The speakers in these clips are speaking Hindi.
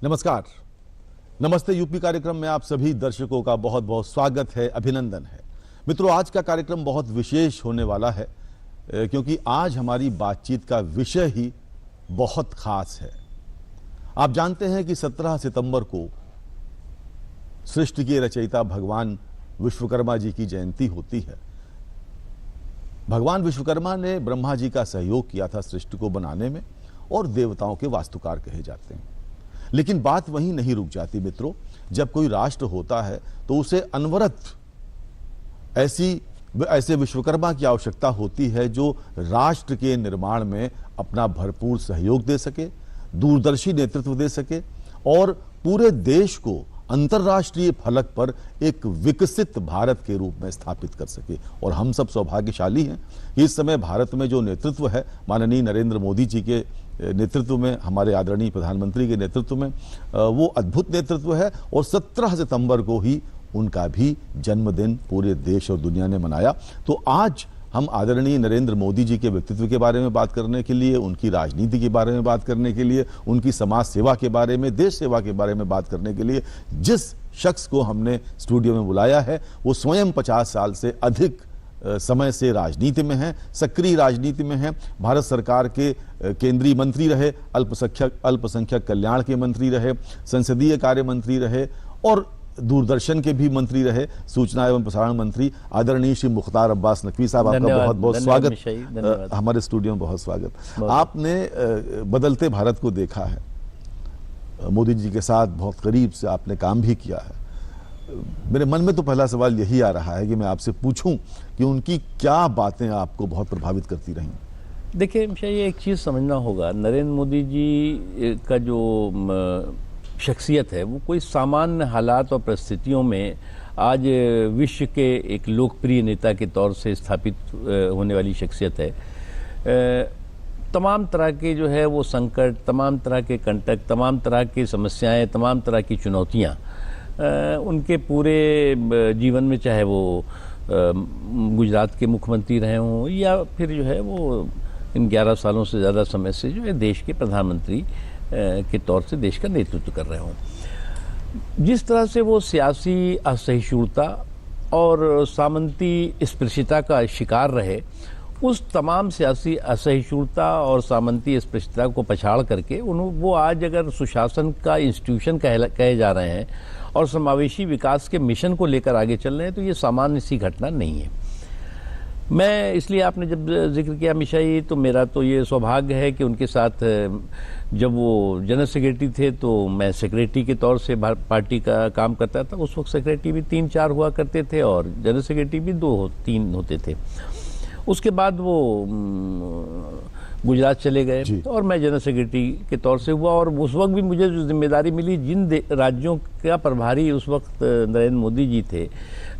नमस्कार, नमस्ते यूपी कार्यक्रम में आप सभी दर्शकों का बहुत बहुत स्वागत है, अभिनंदन है। मित्रों, आज का कार्यक्रम बहुत विशेष होने वाला है क्योंकि आज हमारी बातचीत का विषय ही बहुत खास है। आप जानते हैं कि 17 सितंबर को सृष्टि के रचयिता भगवान विश्वकर्मा जी की जयंती होती है। भगवान विश्वकर्मा ने ब्रह्मा जी का सहयोग किया था सृष्टि को बनाने में और देवताओं के वास्तुकार कहे जाते हैं। लेकिन बात वहीं नहीं रुक जाती मित्रों। जब कोई राष्ट्र होता है तो उसे अनवरत ऐसे विश्वकर्मा की आवश्यकता होती है जो राष्ट्र के निर्माण में अपना भरपूर सहयोग दे सके, दूरदर्शी नेतृत्व दे सके और पूरे देश को अंतर्राष्ट्रीय फलक पर एक विकसित भारत के रूप में स्थापित कर सके। और हम सब सौभाग्यशाली हैं कि इस समय भारत में जो नेतृत्व है माननीय नरेंद्र मोदी जी के नेतृत्व में, हमारे आदरणीय प्रधानमंत्री के नेतृत्व में, वो अद्भुत नेतृत्व है। और 17 सितंबर को ही उनका भी जन्मदिन पूरे देश और दुनिया ने मनाया। तो आज हम आदरणीय नरेंद्र मोदी जी के व्यक्तित्व के बारे में बात करने के लिए, उनकी राजनीति के बारे में बात करने के लिए, उनकी समाज सेवा के बारे में, देश सेवा के बारे में बात करने के लिए जिस शख्स को हमने स्टूडियो में बुलाया है वो स्वयं 50 साल से अधिक समय से राजनीति में हैं, सक्रिय राजनीति में हैं। भारत सरकार के केंद्रीय मंत्री रहे, अल्पसंख्यक कल्याण के मंत्री रहे, संसदीय कार्य मंत्री रहे और दूरदर्शन के भी मंत्री रहे, सूचना एवं प्रसारण मंत्री आदरणीय श्री मुख्तार अब्बास नकवी साहब, आपका बहुत बहुत स्वागत हमारे स्टूडियो में। बहुत स्वागत। आपने बदलते भारत को देखा है, मोदी जी के साथ बहुत करीब से आपने काम भी किया है। मेरे मन में तो पहला सवाल यही आ रहा है कि मैं आपसे पूछूं कि उनकी क्या बातें आपको बहुत प्रभावित करती रहीं। देखिए, ये एक चीज़ समझना होगा, नरेंद्र मोदी जी का जो शख्सियत है वो कोई सामान्य हालात और परिस्थितियों में आज विश्व के एक लोकप्रिय नेता के तौर से स्थापित होने वाली शख्सियत है। तमाम तरह के जो है वो संकट, तमाम तरह के कंटक, तमाम तरह की समस्याएं, तमाम तरह की चुनौतियां उनके पूरे जीवन में, चाहे वो गुजरात के मुख्यमंत्री रहे हों या फिर जो है वो इन 11 सालों से ज़्यादा समय से जो है देश के प्रधानमंत्री के तौर से देश का नेतृत्व कर रहे हों, जिस तरह से वो सियासी असहिष्णुता और सामंती स्पृश्यता का शिकार रहे, उस तमाम सियासी असहिष्णुता और सामंती स्पृश्यता को पछाड़ करके वो आज अगर सुशासन का इंस्टीट्यूशन कहे जा रहे हैं और समावेशी विकास के मिशन को लेकर आगे चल रहे हैं, तो ये सामान्य सी घटना नहीं है। मैं इसलिए, आपने जब जिक्र किया मिशाई, तो मेरा तो ये सौभाग्य है कि उनके साथ जब वो जनरल सेक्रेटरी थे तो मैं सेक्रेटरी के तौर से पार्टी का काम करता था। उस वक्त सेक्रेटरी भी 3-4 हुआ करते थे और जनरल सेक्रेटरी भी 2-3 होते थे। उसके बाद वो गुजरात चले गए और मैं जनरल सेक्रेटरी के तौर से हुआ। और उस वक्त भी मुझे जो जिम्मेदारी मिली, जिन राज्यों का प्रभारी उस वक्त नरेंद्र मोदी जी थे,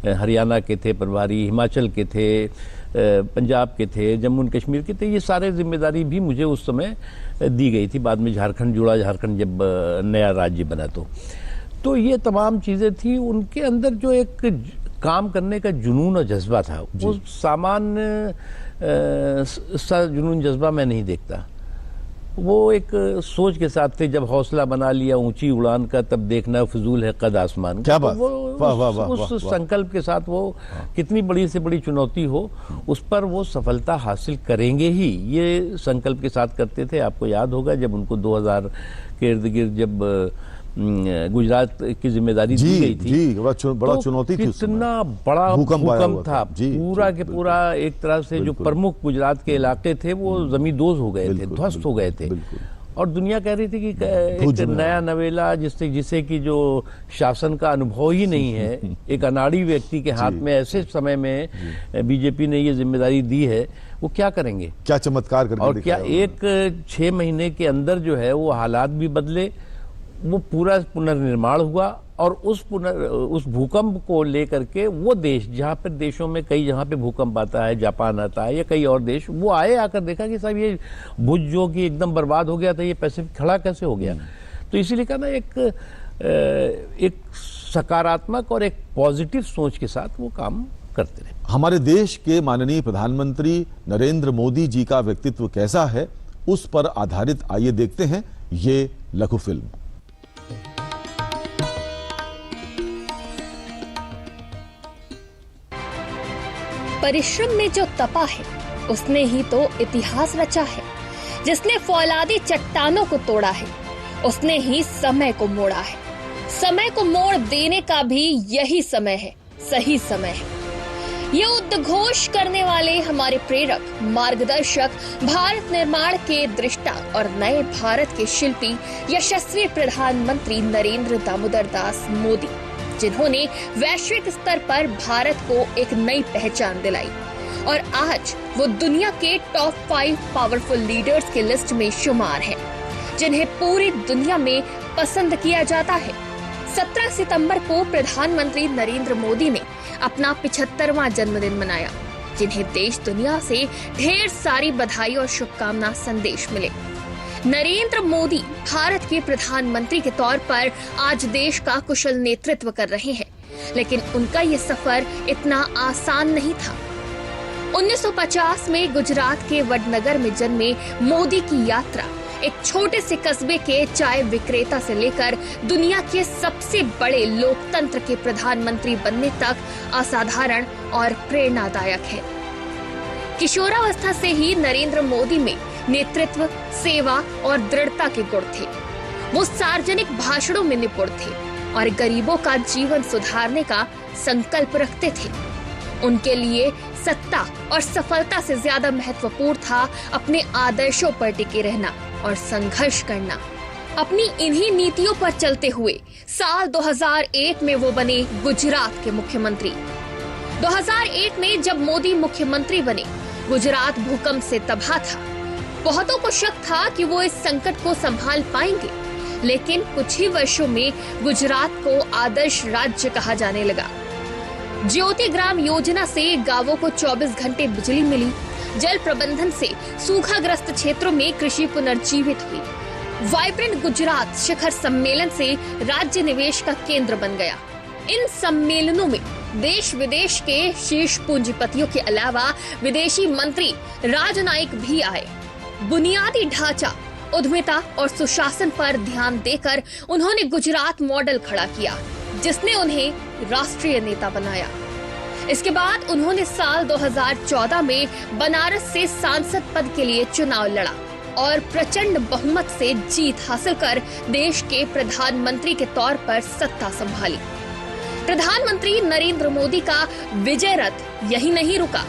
हरियाणा के थे प्रभारी, हिमाचल के थे, पंजाब के थे, जम्मू एंड कश्मीर के थे, ये सारे जिम्मेदारी भी मुझे उस समय दी गई थी। बाद में झारखंड जुड़ा, झारखंड जब नया राज्य बना तो ये तमाम चीज़ें थी। उनके अंदर जो एक काम करने का जुनून और जज्बा था, वो सामान्य सा जुनून जज्बा मैं नहीं देखता। वो एक सोच के साथ थे, जब हौसला बना लिया ऊंची उड़ान का तब देखना फजूल है कद आसमान का। क्या बात। उस संकल्प के साथ वो कितनी बड़ी से बड़ी चुनौती हो उस पर वो सफलता हासिल करेंगे ही, ये संकल्प के साथ करते थे। आपको याद होगा जब उनको 2000 के इर्द गिर्द जब गुजरात की जिम्मेदारी दी गई थी, बड़ा चुनौती थी, कितना बड़ा भूकंप था। पूरा के पूरा एक तरह से जो प्रमुख गुजरात के इलाके थे वो जमींदोज हो गए थे, ध्वस्त हो गए थे। और दुनिया कह रही थी कि एक नया नवेला जिसे कि जो शासन का अनुभव ही नहीं है, एक अनाड़ी व्यक्ति के हाथ में ऐसे समय में बीजेपी ने ये जिम्मेदारी दी है, वो क्या करेंगे, क्या चमत्कार करके और क्या एक 6 महीने के अंदर जो है वो हालात भी बदले, वो पूरा पुनर्निर्माण हुआ। और उस भूकंप को लेकर के वो देश, जहाँ पर देशों में कई जहाँ पे भूकंप आता है, जापान आता है या कई और देश, वो आए, आकर देखा कि साहब ये भुज जो कि एकदम बर्बाद हो गया था, ये पैसिफिक खड़ा कैसे हो गया। तो इसीलिए कहा ना, एक सकारात्मक और एक पॉजिटिव सोच के साथ वो काम करते रहे। हमारे देश के माननीय प्रधानमंत्री नरेंद्र मोदी जी का व्यक्तित्व कैसा है, उस पर आधारित आइए देखते हैं ये लघु फिल्म। परिश्रम में जो तपा है उसने ही तो इतिहास रचा है। जिसने फौलादी चट्टानों को तोड़ा है उसने ही समय को मोड़ा है। समय को मोड़ देने का भी यही समय है, सही समय है। ये उद्घोष करने वाले हमारे प्रेरक, मार्गदर्शक, भारत निर्माण के दृष्टा और नए भारत के शिल्पी यशस्वी प्रधानमंत्री नरेंद्र दामोदर दास मोदी, जिन्होंने वैश्विक स्तर पर भारत को एक नई पहचान दिलाई और आज वो दुनिया के टॉप 5 पावरफुल लीडर्स के लिस्ट में शुमार हैं, जिन्हें पूरी दुनिया में पसंद किया जाता है। 17 सितंबर को प्रधानमंत्री नरेंद्र मोदी ने अपना 75वां जन्मदिन मनाया, जिन्हें देश दुनिया से ढेर सारी बधाई और शुभकामना संदेश मिले। नरेंद्र मोदी भारत के प्रधानमंत्री के तौर पर आज देश का कुशल नेतृत्व कर रहे हैं, लेकिन उनका ये सफर इतना आसान नहीं था। 1950 में गुजरात के वडनगर में जन्मे मोदी की यात्रा एक छोटे से कस्बे के चाय विक्रेता से लेकर दुनिया के सबसे बड़े लोकतंत्र के प्रधानमंत्री बनने तक असाधारण और प्रेरणादायक है। किशोरावस्था से ही नरेंद्र मोदी में नेतृत्व, सेवा और दृढ़ता के गुण थे। वो सार्वजनिक भाषणों में निपुण थे और गरीबों का जीवन सुधारने का संकल्प रखते थे। उनके लिए सत्ता और सफलता से ज्यादा महत्वपूर्ण था अपने आदर्शों पर टिके रहना और संघर्ष करना। अपनी इन्हीं नीतियों पर चलते हुए साल 2001 में वो बने गुजरात के मुख्यमंत्री। 2001 में जब मोदी मुख्यमंत्री बने, गुजरात भूकंप से तबाह था। बहुतों को शक था कि वो इस संकट को संभाल पाएंगे, लेकिन कुछ ही वर्षों में गुजरात को आदर्श राज्य कहा जाने लगा। ज्योति ग्राम योजना से गांवों को 24 घंटे बिजली मिली। जल प्रबंधन से सूखाग्रस्त क्षेत्रों में कृषि पुनर्जीवित हुई। वाइब्रेंट गुजरात शिखर सम्मेलन से राज्य निवेश का केंद्र बन गया। इन सम्मेलनों में देश विदेश के शीर्ष पूंजीपतियों के अलावा विदेशी मंत्री, राजनयिक भी आए। बुनियादी ढांचा, उद्यमिता और सुशासन पर ध्यान देकर उन्होंने गुजरात मॉडल खड़ा किया, जिसने उन्हें राष्ट्रीय नेता बनाया। इसके बाद उन्होंने साल 2014 में बनारस से सांसद पद के लिए चुनाव लड़ा और प्रचंड बहुमत से जीत हासिल कर देश के प्रधानमंत्री के तौर पर सत्ता संभाली। प्रधानमंत्री नरेंद्र मोदी का विजय रथ यही नहीं रुका।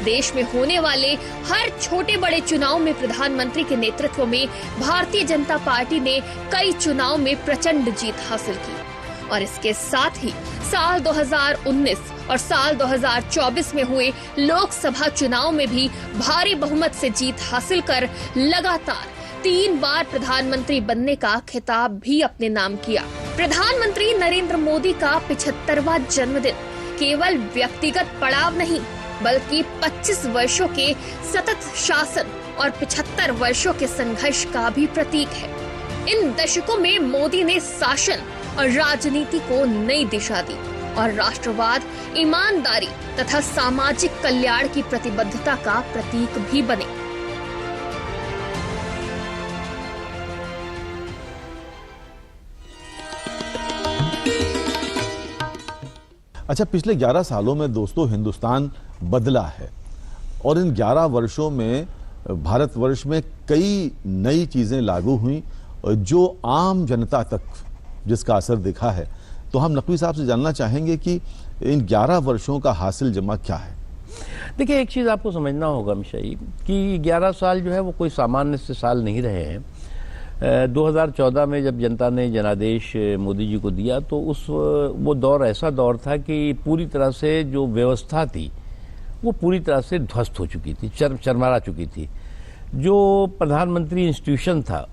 देश में होने वाले हर छोटे बड़े चुनाव में प्रधानमंत्री के नेतृत्व में भारतीय जनता पार्टी ने कई चुनाव में प्रचंड जीत हासिल की और इसके साथ ही साल 2019 और साल 2024 में हुए लोकसभा चुनाव में भी भारी बहुमत से जीत हासिल कर लगातार 3 बार प्रधानमंत्री बनने का खिताब भी अपने नाम किया। प्रधानमंत्री नरेंद्र मोदी का 75वां जन्मदिन केवल व्यक्तिगत पड़ाव नहीं, बल्कि 25 वर्षों के सतत शासन और 75 वर्षों के संघर्ष का भी प्रतीक है। इन दशकों में मोदी ने शासन और राजनीति को नई दिशा दी और राष्ट्रवाद, ईमानदारी तथा सामाजिक कल्याण की प्रतिबद्धता का प्रतीक भी बने। अच्छा, पिछले 11 सालों में दोस्तों हिंदुस्तान बदला है और इन 11 वर्षों में भारतवर्ष में कई नई चीजें लागू हुई जो आम जनता तक जिसका असर दिखा है। तो हम नकवी साहब से जानना चाहेंगे कि इन 11 वर्षों का हासिल जमा क्या है। देखिए, एक चीज़ आपको समझना होगा मिशा जी कि 11 साल जो है वो कोई सामान्य से साल नहीं रहे हैं। 2014 में जब जनता ने जनादेश मोदी जी को दिया तो वो दौर ऐसा दौर था कि पूरी तरह से जो व्यवस्था थी वो पूरी तरह से ध्वस्त हो चुकी थी, चरमरा चुकी थी। जो प्रधानमंत्री इंस्टीट्यूशन था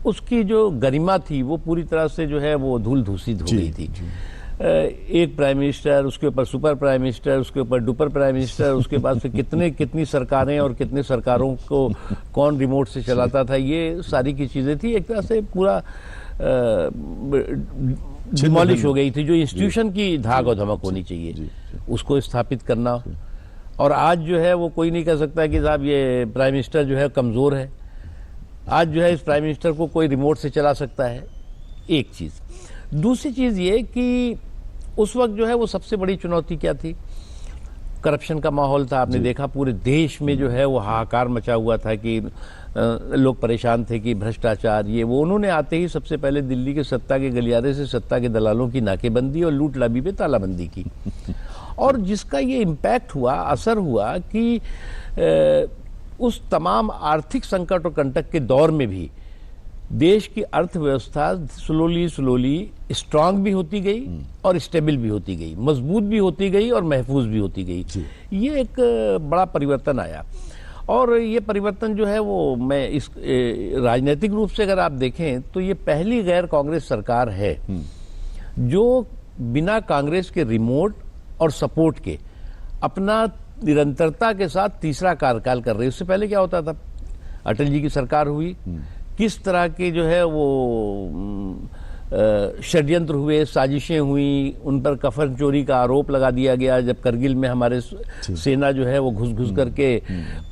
उसकी जो गरिमा थी वो पूरी तरह से जो है वो धूल धूसित हो गई थी। एक प्राइम मिनिस्टर, उसके ऊपर सुपर प्राइम मिनिस्टर, उसके ऊपर डुपर प्राइम मिनिस्टर, उसके बाद से कितनी सरकारें और कितने सरकारों को कौन रिमोट से चलाता था, ये सारी की चीज़ें थी। एक तरह से पूरा डिमोलिश हो गई थी। जो इंस्टीट्यूशन की धाक और धमक होनी चाहिए उसको स्थापित करना। और आज जो है वो कोई नहीं कह सकता कि साहब ये प्राइम मिनिस्टर जो है कमज़ोर है। आज जो है इस प्राइम मिनिस्टर को कोई रिमोट से चला सकता है, एक चीज़। दूसरी चीज़ ये कि उस वक्त जो है वो सबसे बड़ी चुनौती क्या थी? करप्शन का माहौल था। आपने देखा पूरे देश में जो है वो हाहाकार मचा हुआ था कि लोग परेशान थे कि भ्रष्टाचार ये वो। उन्होंने आते ही सबसे पहले दिल्ली के सत्ता के गलियारे से सत्ता के दलालों की नाकेबंदी और लूट लाबी पे तालाबंदी की और जिसका ये इम्पैक्ट हुआ, असर हुआ कि उस तमाम आर्थिक संकट और कंटक के दौर में भी देश की अर्थव्यवस्था स्लोली स्ट्रांग भी होती गई और स्टेबल भी होती गई, मजबूत भी होती गई और महफूज भी होती गई। ये एक बड़ा परिवर्तन आया और ये परिवर्तन जो है वो मैं इस राजनीतिक रूप से अगर आप देखें तो ये पहली गैर कांग्रेस सरकार है जो बिना कांग्रेस के रिमोट और सपोर्ट के अपना निरंतरता के साथ तीसरा कार्यकाल कर रही है। उससे पहले क्या होता था, अटल जी की सरकार हुई, किस तरह के जो है वो षड्यंत्र हुए, साजिशें हुई, उन पर कफन चोरी का आरोप लगा दिया गया। जब करगिल में हमारे सेना जो है वो घुस करके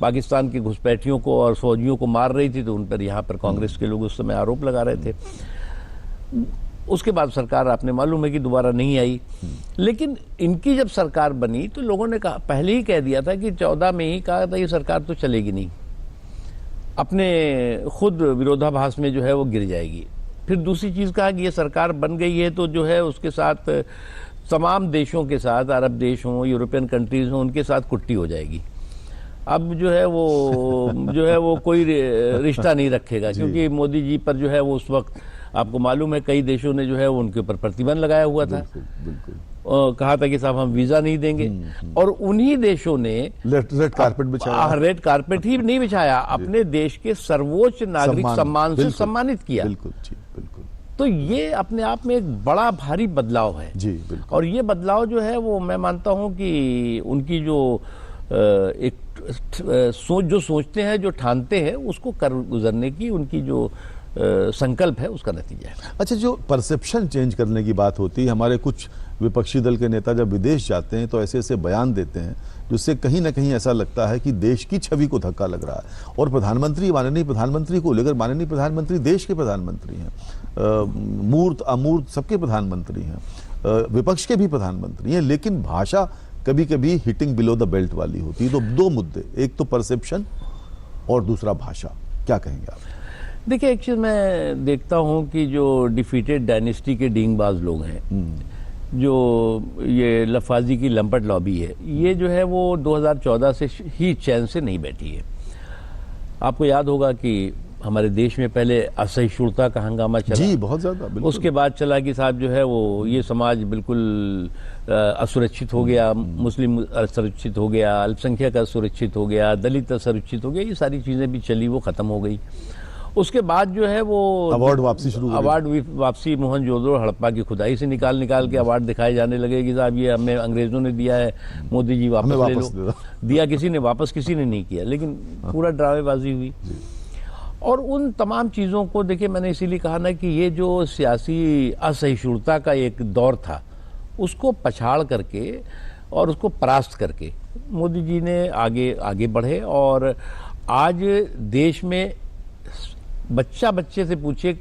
पाकिस्तान की घुसपैठियों को और फौजियों को मार रही थी तो उन पर यहाँ पर कांग्रेस के लोग उस समय आरोप लगा रहे थे। उसके बाद सरकार आपने मालूम है कि दोबारा नहीं आई, लेकिन इनकी जब सरकार बनी तो लोगों ने कहा, पहले ही कह दिया था कि 14 में ही कहा था ये सरकार तो चलेगी नहीं, अपने खुद विरोधाभास में जो है वो गिर जाएगी। फिर दूसरी चीज़ कहा कि ये सरकार बन गई है तो जो है उसके साथ तमाम देशों के साथ, अरब देश हों, यूरोपियन कंट्रीज हों, उनके साथ कुट्टी हो जाएगी। अब जो है वो कोई रिश्ता नहीं रखेगा क्योंकि मोदी जी पर जो है वो उस वक्त आपको मालूम है कई देशों ने जो है वो उनके ऊपर प्रतिबंध लगाया हुआ था। बिल्कुल। कहा था कि साहब हम वीजा नहीं देंगे और उन्हीं देशों ने रेड कारपेट बिछाया। रेड कारपेट ही नहीं बिछाया, अपने देश के सर्वोच्च नागरिक सम्मान से सम्मानित किया। बिल्कुल जी, बिल्कुल। तो ये अपने आप में एक बड़ा भारी बदलाव है जी, बिल्कुल। और ये बदलाव जो है वो मैं मानता हूं कि उनकी जो एक जो सोचते हैं, जो ठानते हैं, उसको कर गुजरने की उनकी जो संकल्प है उसका नतीजा है। अच्छा, जो परसेप्शन चेंज करने की बात होती है, हमारे कुछ विपक्षी दल के नेता जब विदेश जाते हैं तो ऐसे ऐसे बयान देते हैं जिससे कहीं ना कहीं ऐसा लगता है कि देश की छवि को धक्का लग रहा है। और प्रधानमंत्री, माननीय प्रधानमंत्री को लेकर, माननीय प्रधानमंत्री देश के प्रधानमंत्री हैं, मूर्त अमूर्त सबके प्रधानमंत्री हैं, विपक्ष के भी प्रधानमंत्री हैं, लेकिन भाषा कभी कभी हिटिंग बिलो द बेल्ट वाली होती है। तो दो मुद्दे, एक तो परसेप्शन और दूसरा भाषा, क्या कहेंगे आप? देखिए, एक चीज़ मैं देखता हूँ कि जो डिफीटेड डायनेस्टी के डींगबाज लोग हैं, जो ये लफाजी की लंपट लॉबी है, ये जो है वो 2014 से ही चैन से नहीं बैठी है। आपको याद होगा कि हमारे देश में पहले असहिष्णुता का हंगामा चला, जी बहुत ज्यादा। उसके बाद चला कि साहब जो है वो ये समाज बिल्कुल असुरक्षित हो गया, मुस्लिम असुरक्षित हो गया, अल्पसंख्यक असुरक्षित हो गया, दलित असुरक्षित हो गया, ये सारी चीज़ें भी चली, वो ख़त्म हो गई। उसके बाद जो है वो अवार्ड वापसी शुरू, अवार्ड वापसी मोहनजोदड़ो हड़प्पा की खुदाई से निकाल के अवार्ड दिखाए जाने लगे कि साहब ये हमें अंग्रेजों ने दिया है, मोदी जी वापस ले लो। दिया किसी ने वापस, किसी ने नहीं किया, लेकिन पूरा ड्रामेबाजी हुई। और उन तमाम चीज़ों को देखिए, मैंने इसीलिए कहा ना कि ये जो सियासी असहिष्णुता का एक दौर था उसको पछाड़ करके और उसको परास्त करके मोदी जी ने आगे बढ़े। और आज देश में बच्चे से पूछे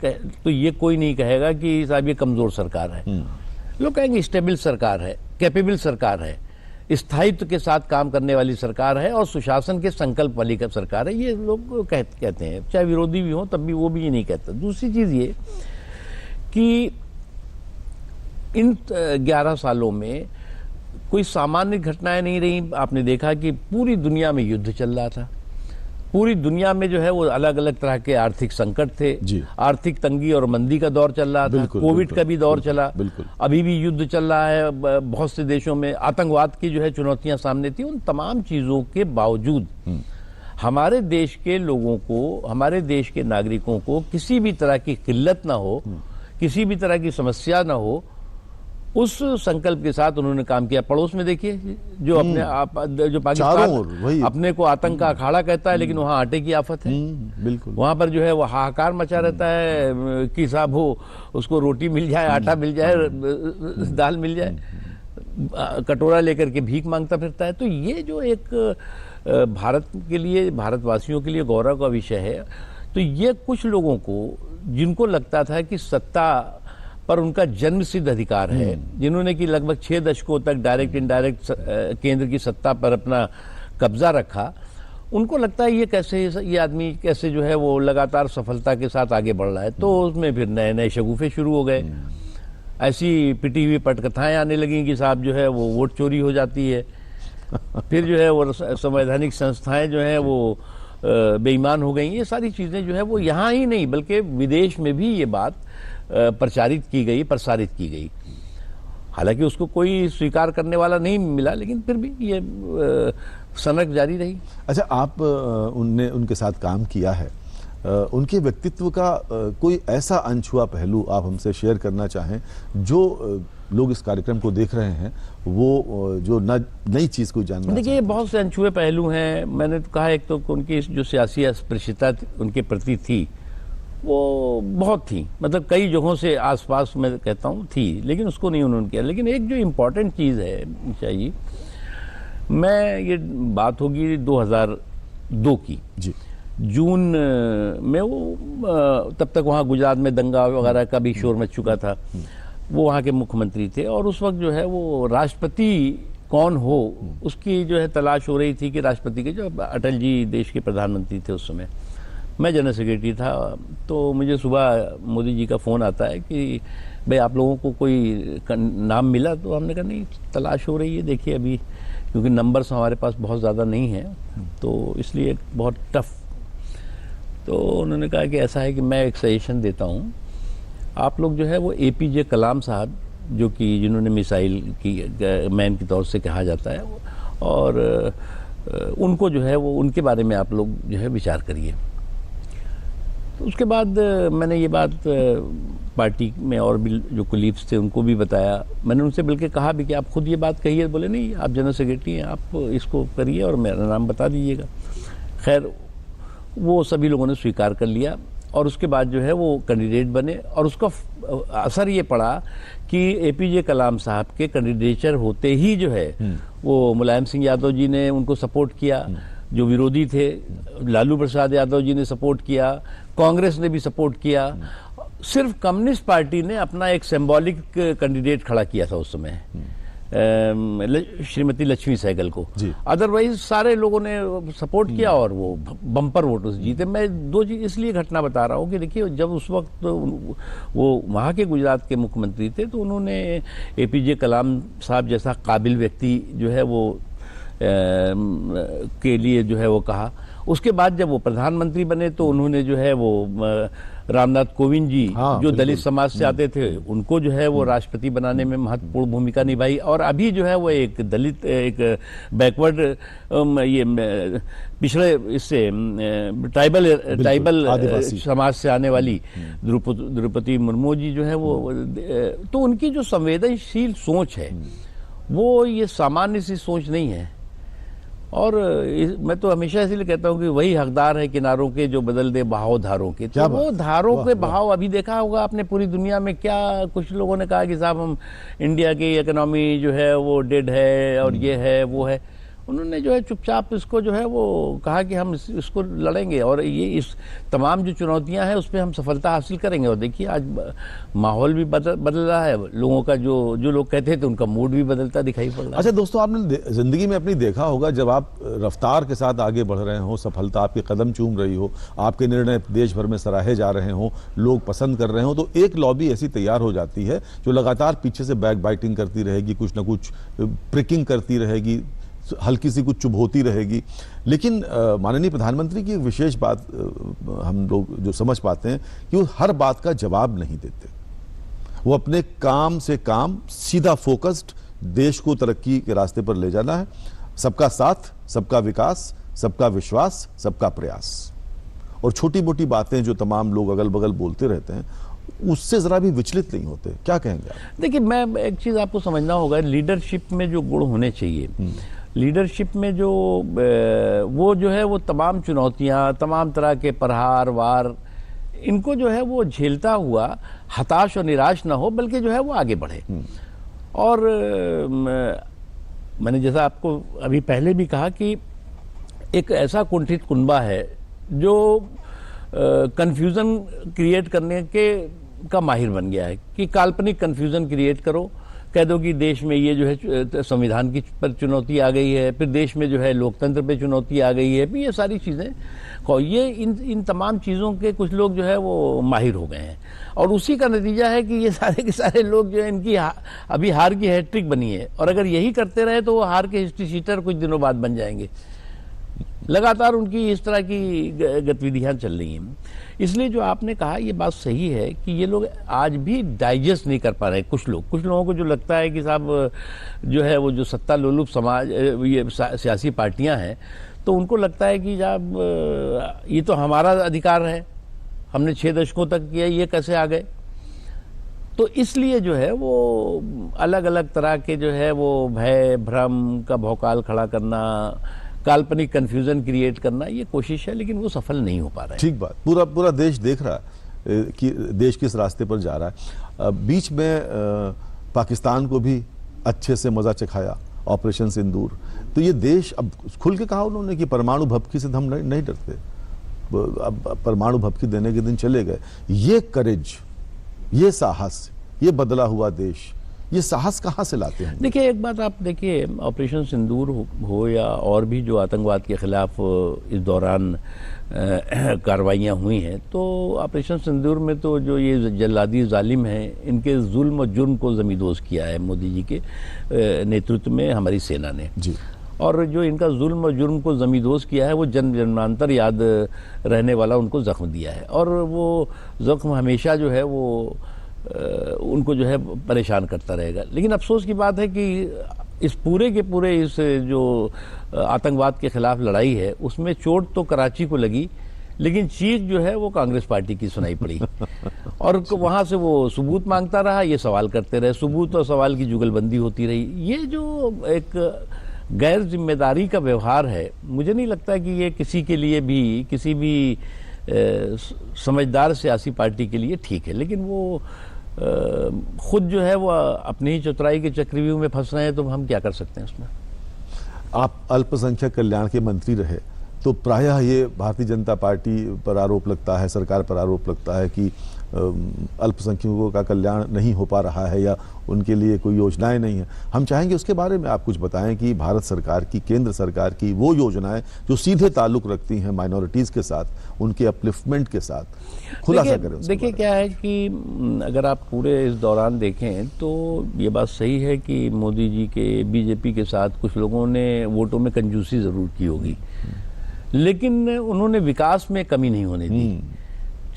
तो ये कोई नहीं कहेगा कि साहब ये कमजोर सरकार है। लोग कहेंगे स्टेबल सरकार है, कैपेबल सरकार है, स्थायित्व के साथ काम करने वाली सरकार है और सुशासन के संकल्प वाली सरकार है। ये लोग कहते हैं, चाहे विरोधी भी हो तब भी वो भी ये नहीं कहते। दूसरी चीज ये कि इन 11 सालों में कोई सामान्य घटनाएं नहीं रही। आपने देखा कि पूरी दुनिया में युद्ध चल रहा था, पूरी दुनिया में जो है वो अलग अलग तरह के आर्थिक संकट थे, आर्थिक तंगी और मंदी का दौर चल रहा था, कोविड का भी दौर चला, अभी भी युद्ध चल रहा है बहुत से देशों में, आतंकवाद की जो है चुनौतियां सामने थी। उन तमाम चीजों के बावजूद हमारे देश के लोगों को, हमारे देश के नागरिकों को किसी भी तरह की किल्लत ना हो, किसी भी तरह की समस्या ना हो, उस संकल्प के साथ उन्होंने काम किया। पड़ोस में देखिए जो जो पाकिस्तान अपने को आतंक का अखाड़ा कहता है, लेकिन वहाँ आटे की आफत है। बिल्कुल, वहाँ पर जो है वो हाहाकार मचा रहता है कि साहब हो उसको रोटी मिल जाए, आटा मिल जाए, दाल मिल जाए, कटोरा लेकर के भीख मांगता फिरता है। तो ये जो एक भारत के लिए, भारतवासियों के लिए गौरव का विषय है। तो ये कुछ लोगों को, जिनको लगता था कि सत्ता पर उनका जन्मसिद्ध अधिकार है, जिन्होंने कि लगभग 6 दशकों तक डायरेक्ट इनडायरेक्ट केंद्र की सत्ता पर अपना कब्जा रखा, उनको लगता है ये आदमी कैसे जो है वो लगातार सफलता के साथ आगे बढ़ रहा है। तो उसमें फिर नए नए शगुफे शुरू हो गए, ऐसी पिटी हुई पटकथाएं आने लगी कि साहब जो है वो वोट चोरी हो जाती है, फिर जो है वो संवैधानिक संस्थाएं जो है वो बेईमान हो गई। ये सारी चीजें जो है वो यहाँ ही नहीं बल्कि विदेश में भी ये बात प्रसारित की गई। हालांकि उसको कोई स्वीकार करने वाला नहीं मिला, लेकिन फिर भी ये सनक जारी रही। अच्छा, आप उनके साथ काम किया है, उनके व्यक्तित्व का कोई ऐसा अनछुआ पहलू आप हमसे शेयर करना चाहें जो लोग इस कार्यक्रम को देख रहे हैं, वो जो नई चीज को जानना। देखिए, बहुत से अनछुए पहलू हैं। मैंने तो कहा, एक तो उनकी जो सियासी अस्पृश्यता उनके प्रति थी वो बहुत थी, मतलब कई जगहों से आसपास मैं कहता हूँ थी, लेकिन उसको नहीं उन्होंने किया। लेकिन एक जो इम्पोर्टेंट चीज़ है चाहिए, मैं ये बात होगी 2002 की जी, जून में वो तब तक वहाँ गुजरात में दंगा वगैरह का भी शोर मच चुका था। वो वहाँ के मुख्यमंत्री थे और उस वक्त जो है वो राष्ट्रपति कौन हो उसकी जो है तलाश हो रही थी कि राष्ट्रपति के, जो अटल जी देश के प्रधानमंत्री थे उस समय, मैं जनरल सेक्रेटरी था। तो मुझे सुबह मोदी जी का फ़ोन आता है कि भाई आप लोगों को कोई नाम मिला? तो हमने कहा नहीं, तलाश हो रही है, देखिए अभी क्योंकि नंबर्स हमारे पास बहुत ज़्यादा नहीं हैं तो इसलिए बहुत टफ। तो उन्होंने कहा कि ऐसा है कि मैं एक सजेशन देता हूँ, आप लोग जो है वो APJ कलाम साहब, जो कि जिन्होंने मिसाइल की मैन के तौर से कहा जाता है, और उनको जो है वो उनके बारे में आप लोग जो है विचार करिए। तो उसके बाद मैंने ये बात पार्टी में और भी जो कुलीग्स थे उनको भी बताया। मैंने उनसे बल्कि कहा भी कि आप खुद ये बात कहिए। बोले नहीं, आप जनरल सेक्रेटरी हैं, आप इसको करिए और मेरा नाम बता दीजिएगा। खैर, वो सभी लोगों ने स्वीकार कर लिया और उसके बाद जो है वो कैंडिडेट बने और उसका असर ये पड़ा कि APJ कलाम साहब के कैंडिडेचर होते ही जो है वो मुलायम सिंह यादव जी ने उनको सपोर्ट किया, जो विरोधी थे लालू प्रसाद यादव जी ने सपोर्ट किया, कांग्रेस ने भी सपोर्ट किया। सिर्फ कम्युनिस्ट पार्टी ने अपना एक सिंबॉलिक कैंडिडेट खड़ा किया था उस समय, श्रीमती लक्ष्मी सहगल को। अदरवाइज सारे लोगों ने सपोर्ट किया और वो बम्पर वोटों से जीते। मैं दो चीज इसलिए घटना बता रहा हूँ कि देखिए, जब उस वक्त वो वहाँ के गुजरात के मुख्यमंत्री थे तो उन्होंने APJ कलाम साहब जैसा काबिल व्यक्ति जो है वो के लिए जो है वो कहा। उसके बाद जब वो प्रधानमंत्री बने तो उन्होंने जो है वो रामनाथ कोविंद जी, जो दलित समाज से आते थे, उनको जो है वो राष्ट्रपति बनाने में महत्वपूर्ण भूमिका निभाई। और अभी जो है वो एक दलित, एक बैकवर्ड, ये पिछड़े, इससे ट्राइबल समाज से आने वाली द्रौपदी मुर्मू जी जो है वो, तो उनकी जो संवेदनशील सोच है वो ये सामान्य सी सोच नहीं है। और मैं तो हमेशा इसीलिए कहता हूँ कि वही हकदार है किनारों के जो बदल दे बहाव धारों के। तो वो धारों के बहाव अभी देखा होगा आपने पूरी दुनिया में, क्या कुछ लोगों ने कहा कि साहब हम इंडिया की इकोनॉमी जो है वो डेड है और ये है वो है। उन्होंने जो है चुपचाप इसको जो है वो कहा कि हम इसको लड़ेंगे और ये इस तमाम जो चुनौतियां हैं उस पर हम सफलता हासिल करेंगे। और देखिए आज माहौल भी बदल रहा है, लोगों का जो लोग कहते थे उनका मूड भी बदलता दिखाई पड़ रहा है। अच्छा दोस्तों, आपने जिंदगी में अपनी देखा होगा, जब आप रफ्तार के साथ आगे बढ़ रहे हो, सफलता आपके कदम चूम रही हो, आपके निर्णय देश भर में सराहे जा रहे हो, लोग पसंद कर रहे हो, तो एक लॉबी ऐसी तैयार हो जाती है जो लगातार पीछे से बैक बाइटिंग करती रहेगी, कुछ ना कुछ प्रिकिंग करती रहेगी, हल्की सी कुछ चुभ होती रहेगी। लेकिन माननीय प्रधानमंत्री की एक विशेष बात हम लोग जो समझ पाते हैं कि वो हर बात का जवाब नहीं देते। वो अपने काम से काम, सीधा फोकस्ड, देश को तरक्की के रास्ते पर ले जाना है, सबका साथ, सबका विकास, सबका विश्वास, सबका प्रयास। और छोटी मोटी बातें जो तमाम लोग अगल बगल बोलते रहते हैं उससे जरा भी विचलित नहीं होते। क्या कहेंगे आप? देखिए, मैं एक चीज आपको समझना होगा, लीडरशिप में जो गुण होने चाहिए, लीडरशिप में जो वो जो है वो तमाम चुनौतियां, तमाम तरह के प्रहार वार, इनको जो है वो झेलता हुआ हताश और निराश ना हो, बल्कि जो है वो आगे बढ़े। और मैंने जैसा आपको अभी पहले भी कहा कि एक ऐसा कुंठित कुनबा है जो कंफ्यूजन क्रिएट करने के का माहिर बन गया है कि काल्पनिक कन्फ्यूजन क्रिएट करो, कह दो कि देश में ये जो है संविधान की पर चुनौती आ गई है, फिर देश में जो है लोकतंत्र पे चुनौती आ गई है, फिर ये सारी चीज़ें ये इन तमाम चीज़ों के कुछ लोग जो है वो माहिर हो गए हैं। और उसी का नतीजा है कि ये सारे के सारे लोग जो है इनकी अभी हार की हैट्रिक बनी है, और अगर यही करते रहे तो वो हार के हिस्ट्री शीटर कुछ दिनों बाद बन जाएंगे। लगातार उनकी इस तरह की गतिविधियां चल रही हैं। इसलिए जो आपने कहा ये बात सही है कि ये लोग आज भी डाइजेस्ट नहीं कर पा रहे। कुछ लोगों को जो लगता है कि साहब जो है वो जो सत्ता लोलुप समाज ये सियासी पार्टियां हैं, तो उनको लगता है कि जब ये तो हमारा अधिकार है, हमने 6 दशकों तक किया, ये कैसे आ गए। तो इसलिए जो है वो अलग अलग तरह के जो है वो भय भ्रम का भौकाल खड़ा करना, काल्पनिक कंफ्यूजन क्रिएट करना, ये कोशिश है, लेकिन वो सफल नहीं हो पा रहा है। ठीक बात, पूरा देश देख रहा है कि देश किस रास्ते पर जा रहा है। बीच में पाकिस्तान को भी अच्छे से मजा चखाया ऑपरेशन सिंदूर। तो ये देश अब खुल के कहा उन्होंने कि परमाणु भपकी से हम नहीं डरते, अब परमाणु भपकी देने के दिन चले गए। ये करेज, ये साहस, ये बदला हुआ देश, ये साहस कहाँ से लाते हैं? देखिए एक बात आप देखिए, ऑपरेशन सिंदूर हो या और भी जो आतंकवाद के खिलाफ इस दौरान कार्रवाइयाँ हुई हैं, तो ऑपरेशन सिंदूर में तो जो ये जल्लादी जालिम हैं, इनके जुल्म और जुर्म को ज़मींदोज़ किया है मोदी जी के नेतृत्व में हमारी सेना ने जी। और जो इनका जुल्म और जुर्म को ज़मींदोज़ किया है वो जन्मांतर याद रहने वाला उनको ज़ख्म दिया है, और वो ज़ख्म हमेशा जो है वो उनको जो है परेशान करता रहेगा। लेकिन अफसोस की बात है कि इस पूरे के पूरे इस जो आतंकवाद के खिलाफ लड़ाई है उसमें चोट तो कराची को लगी, लेकिन चीख जो है वो कांग्रेस पार्टी की सुनाई पड़ी। और वहाँ से वो सबूत मांगता रहा, ये सवाल करते रहे, सबूत और सवाल की जुगलबंदी होती रही। ये जो एक गैर जिम्मेदारी का व्यवहार है, मुझे नहीं लगता कि ये किसी के लिए भी, किसी भी समझदार सियासी पार्टी के लिए ठीक है। लेकिन वो खुद जो है वो अपनी ही चतुराई के चक्रव्यूह में फंस रहे हैं, तो हम क्या कर सकते हैं उसमें। आप अल्पसंख्यक कल्याण के मंत्री रहे, तो प्रायः ये भारतीय जनता पार्टी पर आरोप लगता है, सरकार पर आरोप लगता है कि अल्पसंख्यकों का कल्याण नहीं हो पा रहा है या उनके लिए कोई योजनाएं नहीं है। हम चाहेंगे उसके बारे में आप कुछ बताएं कि भारत सरकार की, केंद्र सरकार की वो योजनाएं जो सीधे ताल्लुक रखती हैं माइनॉरिटीज़ के साथ, उनके अपलिफ्टमेंट के साथ, खुलासा करें। देखिए क्या है कि अगर आप पूरे इस दौरान देखें तो ये बात सही है कि मोदी जी के बीजेपी के साथ कुछ लोगों ने वोटों में कंजूसी ज़रूर की होगी, लेकिन उन्होंने विकास में कमी नहीं होने दी।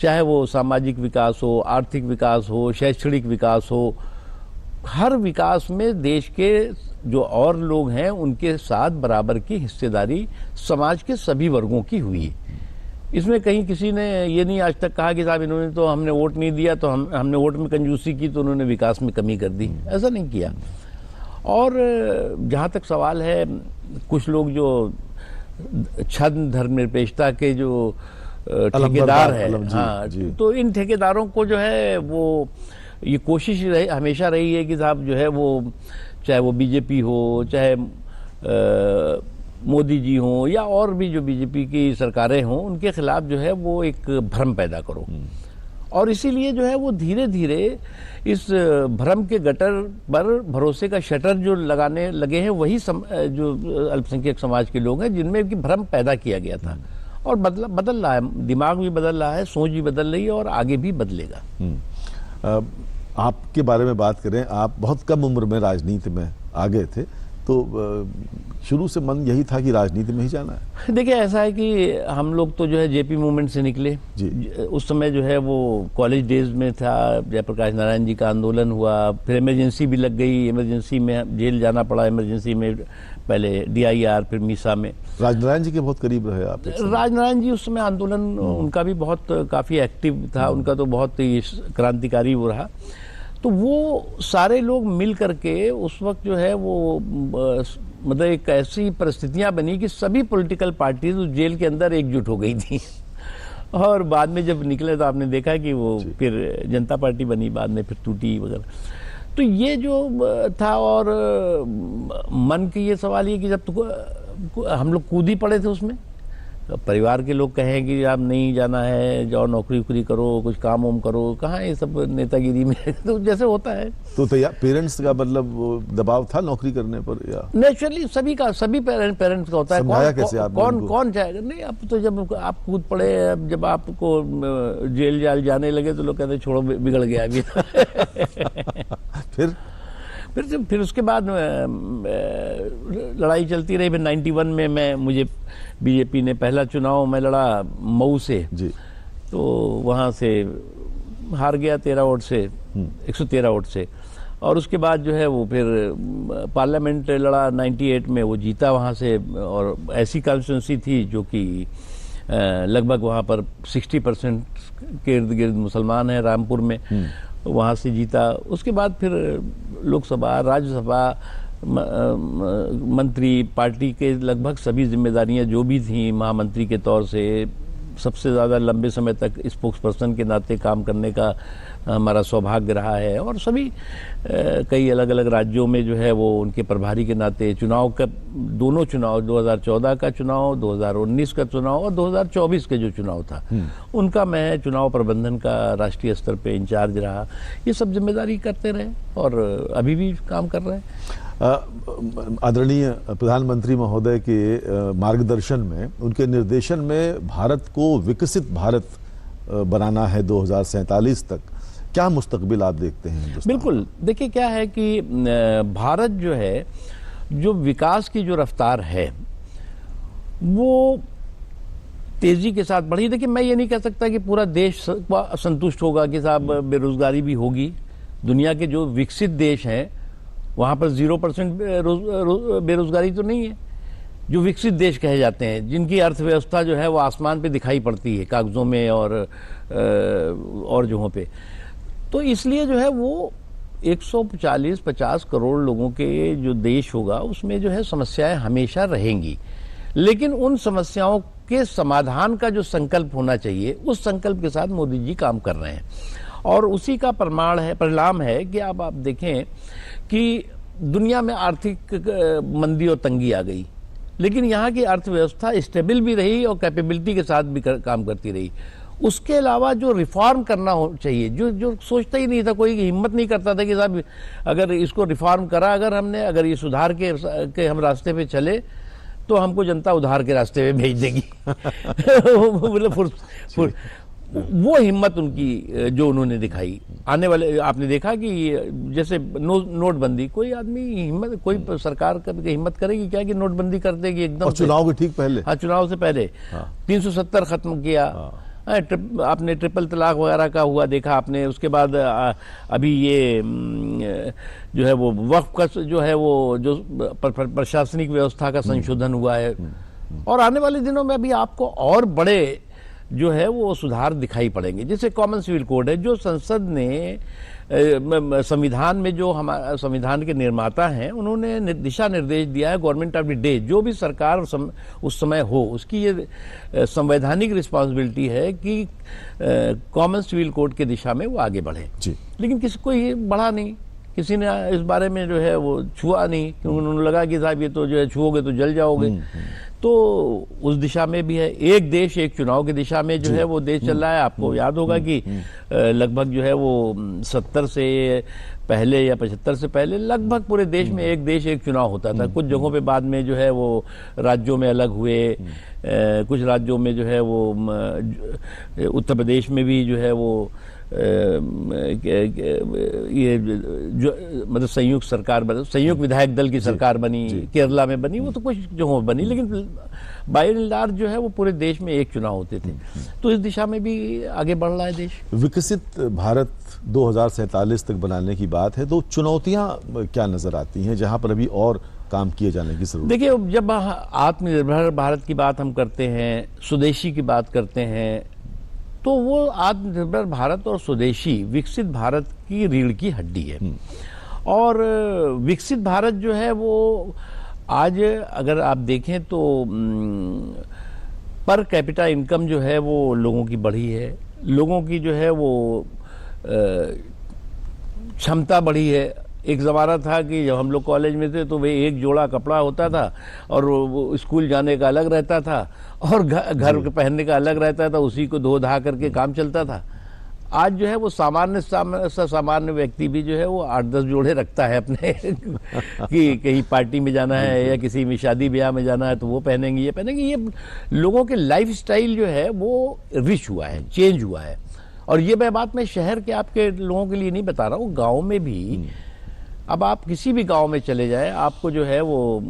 चाहे वो सामाजिक विकास हो, आर्थिक विकास हो, शैक्षणिक विकास हो, हर विकास में देश के जो और लोग हैं उनके साथ बराबर की हिस्सेदारी समाज के सभी वर्गों की हुई है। इसमें कहीं किसी ने ये नहीं आज तक कहा कि साहब इन्होंने तो हमने वोट नहीं दिया तो हमने वोट में कंजूसी की तो उन्होंने विकास में कमी कर दी, ऐसा नहीं किया। और जहाँ तक सवाल है, कुछ लोग जो छद्म धर्मनिरपेक्षता के जो ठेकेदार है, हाँ, तो इन ठेकेदारों को जो है वो ये कोशिश हमेशा रही है कि साहब जो है वो चाहे वो बीजेपी हो, चाहे मोदी जी हो या और भी जो बीजेपी की सरकारें हों, उनके खिलाफ जो है वो एक भ्रम पैदा करो। और इसीलिए जो है वो धीरे धीरे इस भ्रम के गटर पर भरोसे का शटर जो लगाने लगे हैं वही जो अल्पसंख्यक समाज के लोग हैं जिनमें कि भ्रम पैदा किया गया था। और बदल रहा है, दिमाग भी बदल रहा है, सोच भी बदल रही है और आगे भी बदलेगा। आपके बारे में बात करें, आप बहुत कम उम्र में राजनीति में आ गए थे, तो शुरू से मन यही था कि राजनीति में ही जाना है? देखिए ऐसा है कि हम लोग तो जो है जेपी मूवमेंट से निकले जी। उस समय जो है वो कॉलेज डेज में था, जयप्रकाश नारायण जी का आंदोलन हुआ, फिर इमरजेंसी भी लग गई, इमरजेंसी में जेल जाना पड़ा, इमरजेंसी में पहले DIR फिर मीसा में। राजनारायण जी के बहुत करीब रहे आप? राजनारायण जी उस समय आंदोलन उनका भी बहुत काफ़ी एक्टिव था, उनका तो बहुत ही क्रांतिकारी वो रहा। तो वो सारे लोग मिल करके उस वक्त जो है वो मतलब एक ऐसी परिस्थितियां बनी कि सभी पॉलिटिकल पार्टीज उस जेल के अंदर एकजुट हो गई थी। और बाद में जब निकले तो आपने देखा कि वो फिर जनता पार्टी बनी, बाद में फिर टूटी वगैरह। तो ये जो था, और मन की ये सवाल ये कि जब तो हम लोग कूद ही पड़े थे उसमें, परिवार के लोग कहें कि आप नहीं जाना है, जाओ नौकरी वोकरी करो, कुछ काम वाम करो, कहाँ ये सब नेतागिरी में तो जैसे होता है। तो पेरेंट्स का मतलब वो दबाव था नौकरी करने पर, या नेचुरली सभी पेरेंट्स का होता है। समझाया कैसे आपने कौन उनको? कौन चाहेगा? नहीं, अब तो जब आप कूद पड़े, अब जब आपको जेल जाल जाने लगे तो लोग कहते हैं छोड़ो, बिगड़ गया अभी। फिर उसके बाद लड़ाई चलती रही। फिर 91 में मुझे बीजेपी ने पहला चुनाव मैं लड़ा मऊ से जी। तो वहाँ से हार गया 13 वोट से, 113 वोट से। और उसके बाद जो है वो फिर पार्लियामेंट लड़ा 98 में, वो जीता वहाँ से। और ऐसी कॉन्स्टिट्यूंसी थी जो कि लगभग वहाँ पर 60% के इर्द गिर्द मुसलमान हैं, रामपुर में, वहाँ से जीता। उसके बाद फिर लोकसभा, राज्यसभा, मंत्री, पार्टी के लगभग सभी जिम्मेदारियां जो भी थी, महामंत्री के तौर से सबसे ज़्यादा लंबे समय तक स्पोक्स पर्सन के नाते काम करने का हमारा सौभाग्य रहा है। और सभी कई अलग अलग राज्यों में जो है वो उनके प्रभारी के नाते चुनाव का, दोनों चुनाव, 2014 का चुनाव, 2019 का चुनाव और 2024 के जो चुनाव था, उनका मैं चुनाव प्रबंधन का राष्ट्रीय स्तर पे इंचार्ज रहा। ये सब जिम्मेदारी करते रहे और अभी भी काम कर रहे हैं। आदरणीय प्रधानमंत्री महोदय के मार्गदर्शन में, उनके निर्देशन में भारत को विकसित भारत बनाना है 2047 तक, क्या मुस्तकबिल आप देखते हैं हिंदुस्तान? बिल्कुल, देखिए क्या है कि भारत जो है, जो विकास की जो रफ्तार है वो तेजी के साथ बढ़ी। देखिए मैं ये नहीं कह सकता कि पूरा देश संतुष्ट होगा कि साहब बेरोजगारी भी होगी। दुनिया के जो विकसित देश हैं वहाँ पर 0% बेरोजगारी तो नहीं है। जो विकसित देश कहे जाते हैं, जिनकी अर्थव्यवस्था जो है वो आसमान पे दिखाई पड़ती है कागजों में और जगहों पे, तो इसलिए जो है वो 140-50 करोड़ लोगों के जो देश होगा उसमें जो है समस्याएं हमेशा रहेंगी। लेकिन उन समस्याओं के समाधान का जो संकल्प होना चाहिए, उस संकल्प के साथ मोदी जी काम कर रहे हैं। और उसी का परिणाम है कि अब आप देखें कि दुनिया में आर्थिक मंदी और तंगी आ गई, लेकिन यहाँ की अर्थव्यवस्था स्टेबल भी रही और कैपेबिलिटी के साथ भी काम करती रही। उसके अलावा जो रिफॉर्म करना चाहिए, जो सोचता ही नहीं था, कोई हिम्मत नहीं करता था कि साहब अगर इसको रिफॉर्म करा, अगर ये सुधार के हम रास्ते पे चले तो हमको जनता उधार के रास्ते पे भेज देगी। मतलब वो हिम्मत उनकी जो उन्होंने दिखाई आने वाले, आपने देखा कि जैसे नोटबंदी, कोई आदमी हिम्मत, कोई सरकार कभी हिम्मत करेगी क्या कि नोटबंदी कर देगी एकदम? और चुनाव के ठीक पहले, हाँ, चुनाव से पहले 370 खत्म किया। आपने ट्रिपल तलाक वगैरह का हुआ देखा आपने। उसके बाद अभी ये जो है वो वक्फ का जो है वो जो प्रशासनिक व्यवस्था का संशोधन हुआ है। और आने वाले दिनों में अभी आपको और बड़े जो है वो सुधार दिखाई पड़ेंगे। जैसे कॉमन सिविल कोड है, जो संसद ने संविधान में, जो हमारा संविधान के निर्माता हैं, उन्होंने दिशा निर्देश दिया है गवर्नमेंट ऑफ द डे, जो भी सरकार उस समय हो, उसकी ये संवैधानिक रिस्पॉन्सिबिलिटी है कि कॉमन सिविल कोड के दिशा में वो आगे बढ़े। लेकिन किसी को ये बढ़ा नहीं, किसी ने इस बारे में जो है वो छुआ नहीं, क्योंकि उन्होंने लगा कि साहब ये तो जो है छुओगे तो जल जाओगे। तो उस दिशा में भी है, एक देश एक चुनाव की दिशा में जो है वो देश चल रहा है। आपको याद होगा कि लगभग जो है वो 70 से पहले या 75 से पहले लगभग पूरे देश में एक देश एक चुनाव होता था। कुछ जगहों पे बाद में जो है वो राज्यों में अलग हुए, कुछ राज्यों में जो है वो उत्तर प्रदेश में भी जो है वो ये जो मतलब संयुक्त सरकार बनी, संयुक्त विधायक दल की सरकार बनी, केरला में बनी, वो तो कुछ जगहों बनी, लेकिन बाय एंड लार्ज जो है वो पूरे देश में एक चुनाव होते थे। तो इस दिशा में भी आगे बढ़ रहा है देश। विकसित भारत 2047 तक बनाने की बात है, तो चुनौतियां क्या नजर आती हैं जहां पर अभी और काम किए जाने की जरूरत? देखिए, जब आत्मनिर्भर भारत की बात हम करते हैं, स्वदेशी की बात करते हैं, तो वो आत्मनिर्भर भारत और स्वदेशी विकसित भारत की रीढ़ की हड्डी है। और विकसित भारत जो है वो आज अगर आप देखें तो पर कैपिटा इनकम जो है वो लोगों की बढ़ी है, लोगों की जो है वो क्षमता बढ़ी है, एक ज़माना था कि जब हम लोग कॉलेज में थे तो भाई एक जोड़ा कपड़ा होता था और वो स्कूल जाने का अलग रहता था और घर के पहनने का अलग रहता था, उसी को धो धा करके काम चलता था। आज जो है वो सामान्य व्यक्ति भी जो है वो 8-10 जोड़े रखता है अपने कि कहीं पार्टी में जाना है या किसी में शादी ब्याह में जाना है तो वो पहनेंगे, ये पहनेंगे। ये लोगों के लाइफ स्टाइल जो है वो रिच हुआ है, चेंज हुआ है। और ये बात मैं शहर के आपके लोगों के लिए नहीं बता रहा हूँ, गाँव में भी अब आप किसी भी गांव में चले जाएं, आपको जो है वो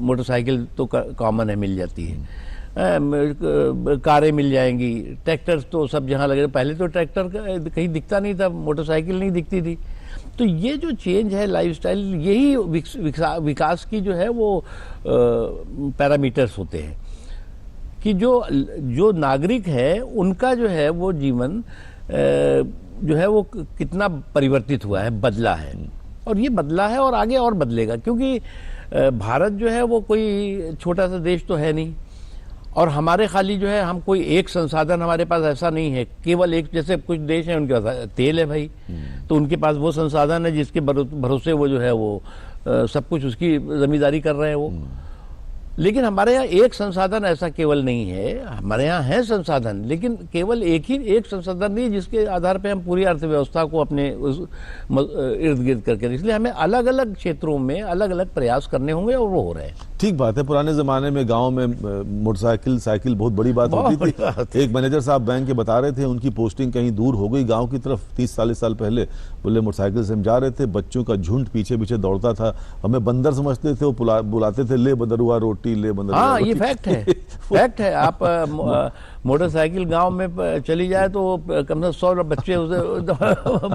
मोटरसाइकिल तो कॉमन है, मिल जाती है, कारें मिल जाएंगी, ट्रैक्टर तो सब जहाँ लगे। पहले तो ट्रैक्टर कहीं दिखता नहीं था, मोटरसाइकिल नहीं दिखती थी। तो ये जो चेंज है लाइफस्टाइल, यही विकास की जो है वो पैरामीटर्स होते हैं कि जो नागरिक है उनका जो है वो जीवन जो है वो कितना परिवर्तित हुआ है, बदला है। और ये बदला है और आगे और बदलेगा, क्योंकि भारत जो है वो कोई छोटा सा देश तो है नहीं। और हमारे खाली जो है हम कोई एक संसाधन हमारे पास ऐसा नहीं है, केवल एक, जैसे कुछ देश हैं उनके पास तेल है भाई, तो उनके पास वो संसाधन है जिसके भरोसे वो जो है वो सब कुछ उसकी जिम्मेदारी कर रहे हैं वो। लेकिन हमारे यहाँ एक संसाधन ऐसा केवल नहीं है, हमारे यहाँ है संसाधन, लेकिन केवल एक संसाधन नहीं जिसके आधार पे हम पूरी अर्थव्यवस्था को अपने इर्द गिर्द करके, इसलिए हमें अलग अलग क्षेत्रों में अलग अलग प्रयास करने होंगे और वो हो रहे हैं। ठीक बात है। पुराने जमाने में गांव में मोटरसाइकिल साइकिल बहुत बड़ी बात होती थी। एक मैनेजर साहब बैंक के बता रहे थे, उनकी पोस्टिंग कहीं दूर हो गई गांव की तरफ 30-40 साल पहले। बोले मोटरसाइकिल से हम जा रहे थे, बच्चों का झुंड पीछे पीछे दौड़ता था, हमें बंदर समझते थे, वो बुलाते थे ले बंदरुआ रोटी, ले बंदरुआ। हाँ, ये फैक्ट है, फैक्ट है। आप मोटरसाइकिल गांव में चली जाए तो कम से 100 बच्चे उसे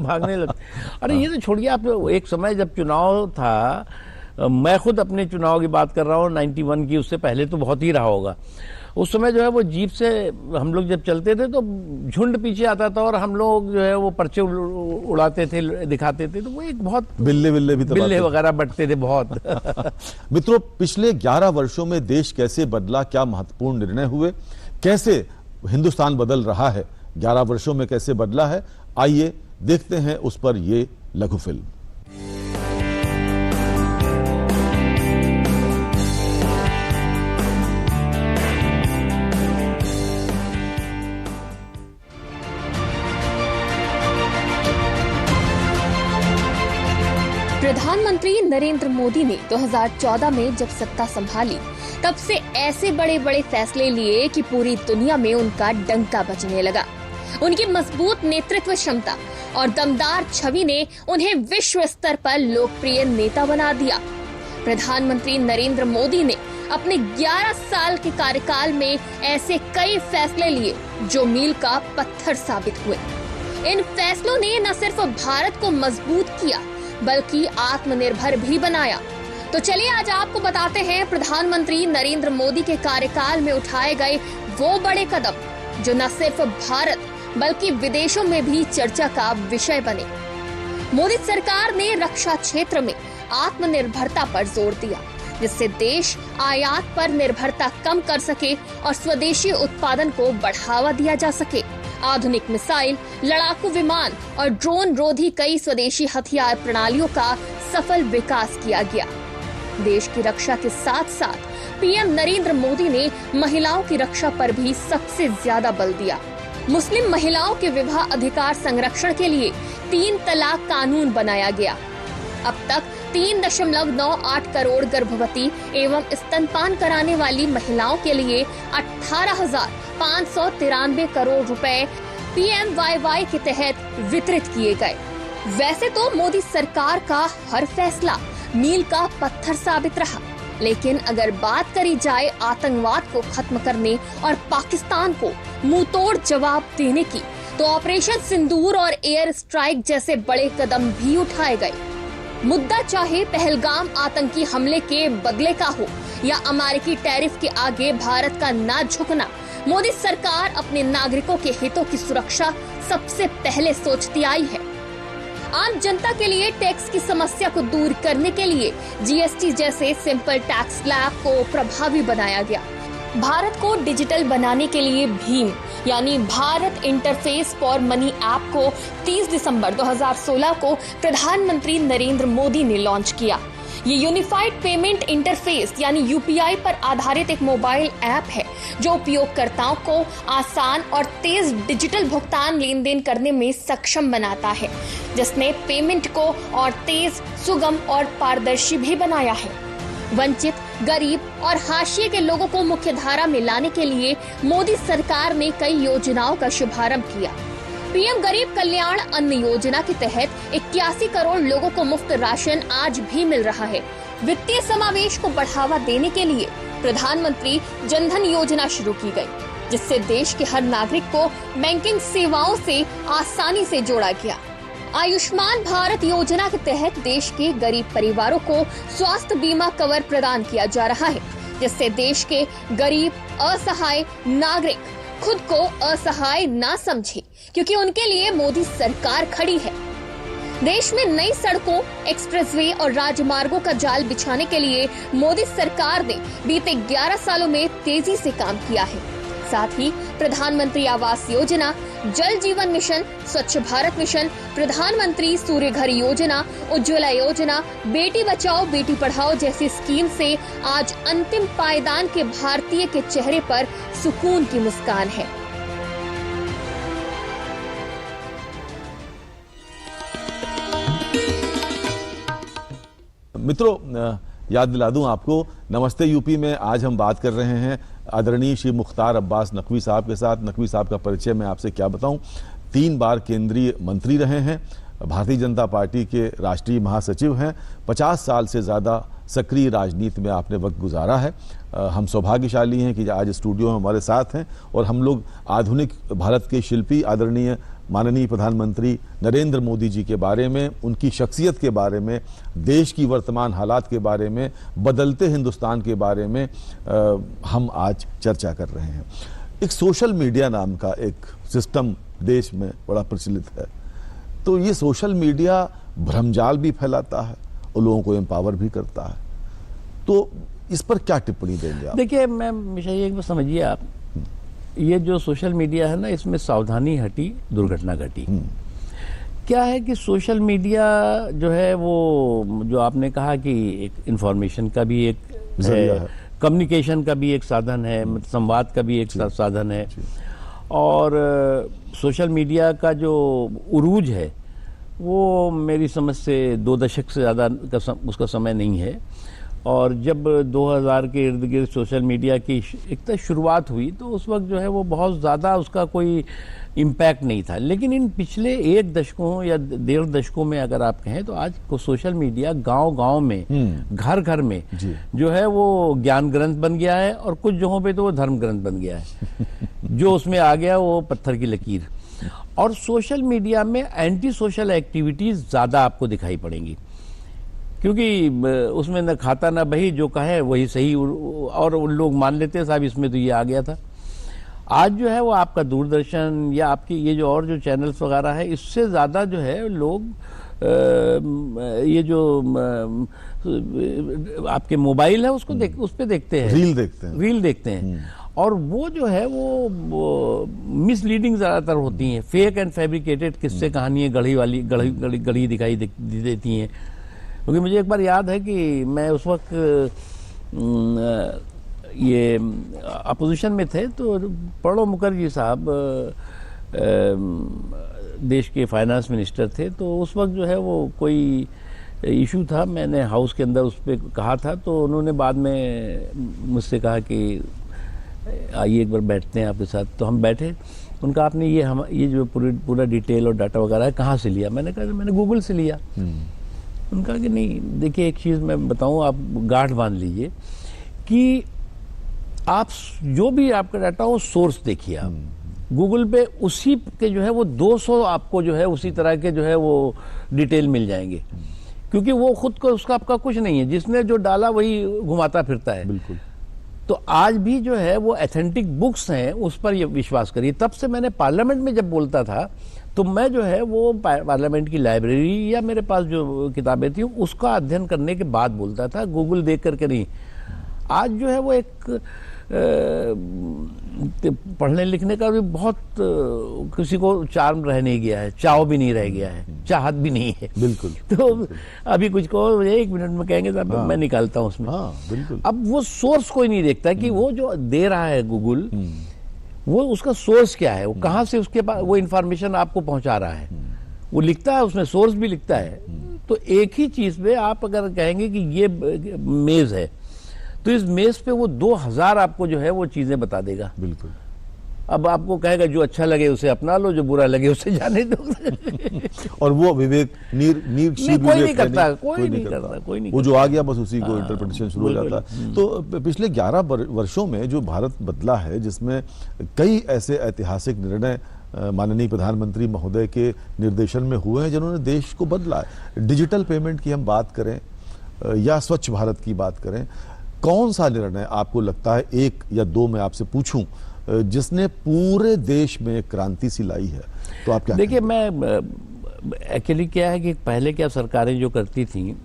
भागने लगते। अरे ये तो छोड़िए, आप एक समय जब चुनाव था, मैं खुद अपने चुनाव की बात कर रहा हूँ 91 की, उससे पहले तो बहुत ही रहा होगा। उस समय जो है वो जीप से हम लोग जब चलते थे तो झुंड पीछे आता था और हम लोग जो है वो पर्चे उड़ाते थे, दिखाते थे, तो वो एक बहुत बिल्ले वगैरह बटते थे बहुत। मित्रों, पिछले 11 वर्षों में देश कैसे बदला, क्या महत्वपूर्ण निर्णय हुए, कैसे हिंदुस्तान बदल रहा है, 11 वर्षों में कैसे बदला है, आइए देखते हैं उस पर ये लघु फिल्म। प्रधानमंत्री नरेंद्र मोदी ने 2014 में जब सत्ता संभाली, तब से ऐसे बड़े बड़े फैसले लिए कि पूरी दुनिया में उनका डंका बजने लगा। उनकी मजबूत नेतृत्व क्षमता और दमदार छवि ने उन्हें विश्व स्तर पर लोकप्रिय नेता बना दिया। प्रधानमंत्री नरेंद्र मोदी ने अपने 11 साल के कार्यकाल में ऐसे कई फैसले लिए जो मील का पत्थर साबित हुए। इन फैसलों ने न सिर्फ भारत को मजबूत किया बल्कि आत्मनिर्भर भी बनाया। तो चलिए आज आपको बताते हैं प्रधानमंत्री नरेंद्र मोदी के कार्यकाल में उठाए गए वो बड़े कदम जो न सिर्फ भारत बल्कि विदेशों में भी चर्चा का विषय बने। मोदी सरकार ने रक्षा क्षेत्र में आत्मनिर्भरता पर जोर दिया, जिससे देश आयात पर निर्भरता कम कर सके और स्वदेशी उत्पादन को बढ़ावा दिया जा सके। आधुनिक मिसाइल, लड़ाकू विमान और ड्रोन रोधी कई स्वदेशी हथियार प्रणालियों का सफल विकास किया गया। देश की रक्षा के साथ साथ पीएम नरेंद्र मोदी ने महिलाओं की रक्षा पर भी सबसे ज्यादा बल दिया। मुस्लिम महिलाओं के विवाह अधिकार संरक्षण के लिए 3 तलाक कानून बनाया गया। अब तक 3.98 करोड़ गर्भवती एवं स्तनपान कराने वाली महिलाओं के लिए 18,593 करोड़ रुपए PMYY के तहत वितरित किए गए। वैसे तो मोदी सरकार का हर फैसला मील का पत्थर साबित रहा, लेकिन अगर बात करी जाए आतंकवाद को खत्म करने और पाकिस्तान को मुंहतोड़ जवाब देने की, तो ऑपरेशन सिंदूर और एयर स्ट्राइक जैसे बड़े कदम भी उठाए गए। मुद्दा चाहे पहलगाम आतंकी हमले के बदले का हो या अमेरिकी टैरिफ के आगे भारत का ना झुकना, मोदी सरकार अपने नागरिकों के हितों की सुरक्षा सबसे पहले सोचती आई है। आम जनता के लिए टैक्स की समस्या को दूर करने के लिए GST जैसे सिंपल टैक्स स्लैब को प्रभावी बनाया गया। भारत को डिजिटल बनाने के लिए भीम यानी Bharat interface for money app को 30 दिसंबर 2016 को प्रधानमंत्री नरेंद्र मोदी ने लॉन्च किया। ये यूनिफाइड पेमेंट इंटरफेस यानी यूपीआई पर आधारित एक मोबाइल ऐप है जो उपयोगकर्ताओं को आसान और तेज डिजिटल भुगतान लेन देन करने में सक्षम बनाता है, जिसने पेमेंट को और तेज, सुगम और पारदर्शी भी बनाया है। वंचित, गरीब और हाशिए के लोगों को मुख्यधारा में लाने के लिए मोदी सरकार ने कई योजनाओं का शुभारंभ किया। पीएम गरीब कल्याण अन्न योजना के तहत 81 करोड़ लोगों को मुफ्त राशन आज भी मिल रहा है। वित्तीय समावेश को बढ़ावा देने के लिए प्रधानमंत्री जनधन योजना शुरू की गई, जिससे देश के हर नागरिक को बैंकिंग सेवाओं से आसानी से जोड़ा गया। आयुष्मान भारत योजना के तहत देश के गरीब परिवारों को स्वास्थ्य बीमा कवर प्रदान किया जा रहा है, जिससे देश के गरीब असहाय नागरिक खुद को असहाय ना समझे, क्योंकि उनके लिए मोदी सरकार खड़ी है। देश में नई सड़कों, एक्सप्रेसवे और राजमार्गों का जाल बिछाने के लिए मोदी सरकार ने बीते 11 सालों में तेजी से काम किया है। साथ ही प्रधानमंत्री आवास योजना, जल जीवन मिशन, स्वच्छ भारत मिशन, प्रधानमंत्री सूर्य घर योजना, उज्ज्वला योजना, बेटी बचाओ बेटी पढ़ाओ जैसी स्कीम से आज अंतिम पायदान के भारतीय के चेहरे पर सुकून की मुस्कान है। मित्रों, याद दिला दूं आपको, नमस्ते यूपी में आज हम बात कर रहे हैं आदरणीय श्री मुख्तार अब्बास नकवी साहब के साथ। नकवी साहब का परिचय मैं आपसे क्या बताऊं। 3 बार केंद्रीय मंत्री रहे हैं, भारतीय जनता पार्टी के राष्ट्रीय महासचिव हैं, 50 साल से ज़्यादा सक्रिय राजनीति में आपने वक्त गुजारा है। हम सौभाग्यशाली हैं कि आज स्टूडियो में हमारे साथ हैं और हम लोग आधुनिक भारत के शिल्पी आदरणीय माननीय प्रधानमंत्री नरेंद्र मोदी जी के बारे में, उनकी शख्सियत के बारे में, देश की वर्तमान हालात के बारे में, बदलते हिंदुस्तान के बारे में हम आज चर्चा कर रहे हैं। एक सोशल मीडिया नाम का एक सिस्टम देश में बड़ा प्रचलित है, तो ये सोशल मीडिया भ्रमजाल भी फैलाता है और लोगों को एम्पावर भी करता है, तो इस पर क्या टिप्पणी देंगे आप? देखिए, मैं हमेशा एक बात समझिए आप, ये जो सोशल मीडिया है ना, इसमें सावधानी हटी दुर्घटना घटी। क्या है कि सोशल मीडिया जो है वो, जो आपने कहा कि एक इंफॉर्मेशन का भी एक जरिया है, कम्युनिकेशन का भी एक साधन है, संवाद का भी एक साधन है, और सोशल मीडिया का जो उरूज है वो मेरी समझ से 2 दशक से ज़्यादा उसका समय नहीं है। और जब 2000 के इर्द गिर्द सोशल मीडिया की एक तो शुरुआत हुई, तो उस वक्त जो है वो बहुत ज़्यादा उसका कोई इम्पैक्ट नहीं था। लेकिन इन पिछले 1 दशकों या 1.5 दशकों में अगर आप कहें, तो आज को सोशल मीडिया गांव-गांव में, घर-घर में जो है वो ज्ञान ग्रंथ बन गया है, और कुछ जगहों पे तो वो धर्म ग्रंथ बन गया है। जो उसमें आ गया वो पत्थर की लकीर। और सोशल मीडिया में एंटी सोशल एक्टिविटीज़ ज़्यादा आपको दिखाई पड़ेंगी, क्योंकि उसमें न खाता न बही, जो कहे वही सही, और उन लोग मान लेते हैं साहब इसमें तो ये आ गया था। आज जो है वो आपका दूरदर्शन या आपकी ये जो और जो चैनल्स वगैरह है, इससे ज़्यादा जो है लोग ये जो आपके मोबाइल है उसको उस पर देखते हैं, रील देखते हैं। और वो जो है वो मिसलीडिंग ज़्यादातर होती हैं, फेक एंड फैब्रिकेटेड किस्से कहानियाँ गढ़ी दिखाई देती हैं। क्योंकि मुझे एक बार याद है कि मैं उस वक्त ये अपोजिशन में थे, तो प्रणब मुखर्जी साहब देश के फाइनेंस मिनिस्टर थे। तो उस वक्त जो है वो कोई इशू था, मैंने हाउस के अंदर उस पर कहा था, तो उन्होंने बाद में मुझसे कहा कि आइए एक बार बैठते हैं आपके साथ। तो हम बैठे। उनका आपने ये जो पूरा डिटेल और डाटा वगैरह है कहाँ से लिया? मैंने कहा मैंने गूगल से लिया। उनका कि नहीं, देखिए एक चीज़ मैं बताऊं, आप गांठ बांध लीजिए कि आप जो भी आपका डाटा हो सोर्स देखिए। आप गूगल पे उसी के जो है वो 200 आपको जो है उसी तरह के जो है वो डिटेल मिल जाएंगे, क्योंकि वो खुद को उसका आपका कुछ नहीं है, जिसने जो डाला वही घुमाता फिरता है। बिल्कुल। तो आज भी जो है वो ऑथेंटिक बुक्स हैं, उस पर ये विश्वास करिए। तब से मैंने पार्लियामेंट में जब बोलता था, तो मैं जो है वो पार्लियामेंट की लाइब्रेरी या मेरे पास जो किताबें थी उसका अध्ययन करने के बाद बोलता था, गूगल देख करके नहीं। आज जो है वो एक पढ़ने लिखने का भी बहुत किसी को चार्म रह नहीं गया है, चाव भी नहीं रह गया है, चाहत भी नहीं है। बिल्कुल। तो अभी कुछ को 1 मिनट में कहेंगे साहब मैं निकालता हूँ उसमें। हाँ, बिल्कुल। अब वो सोर्स कोई नहीं देखता कि वो जो दे रहा है गूगल, वो उसका सोर्स क्या है, वो कहाँ से उसके पास वो इंफॉर्मेशन आपको पहुंचा रहा है। वो लिखता है उसमें, सोर्स भी लिखता है। तो एक ही चीज पे आप अगर कहेंगे कि ये मेज है, तो इस मेज पे वो 2000 आपको जो है वो चीजें बता देगा। बिल्कुल। अब आपको कहेगा जो अच्छा लगे उसे अपना लो, जो बुरा लगे उसे जाने दो। और वो विवेक कोई नहीं करता, कोई नहीं करता। वो जो आ गया बस उसी को इंटरप्रिटेशन शुरू हो जाता है। तो पिछले 11 वर्षों में जो भारत बदला है, जिसमें कई ऐसे ऐतिहासिक निर्णय माननीय प्रधानमंत्री महोदय के निर्देशन में हुए हैं जिन्होंने देश को बदला है। डिजिटल पेमेंट की हम बात करें या स्वच्छ भारत की बात करें, कौन सा निर्णय आपको लगता है, 1 या 2 मैं आपसे पूछूं, जिसने पूरे देश में क्रांति सी लाई है? तो आप क्या देखिए, मैं एक्चुअली क्या है कि पहले क्या सरकारें जो करती थी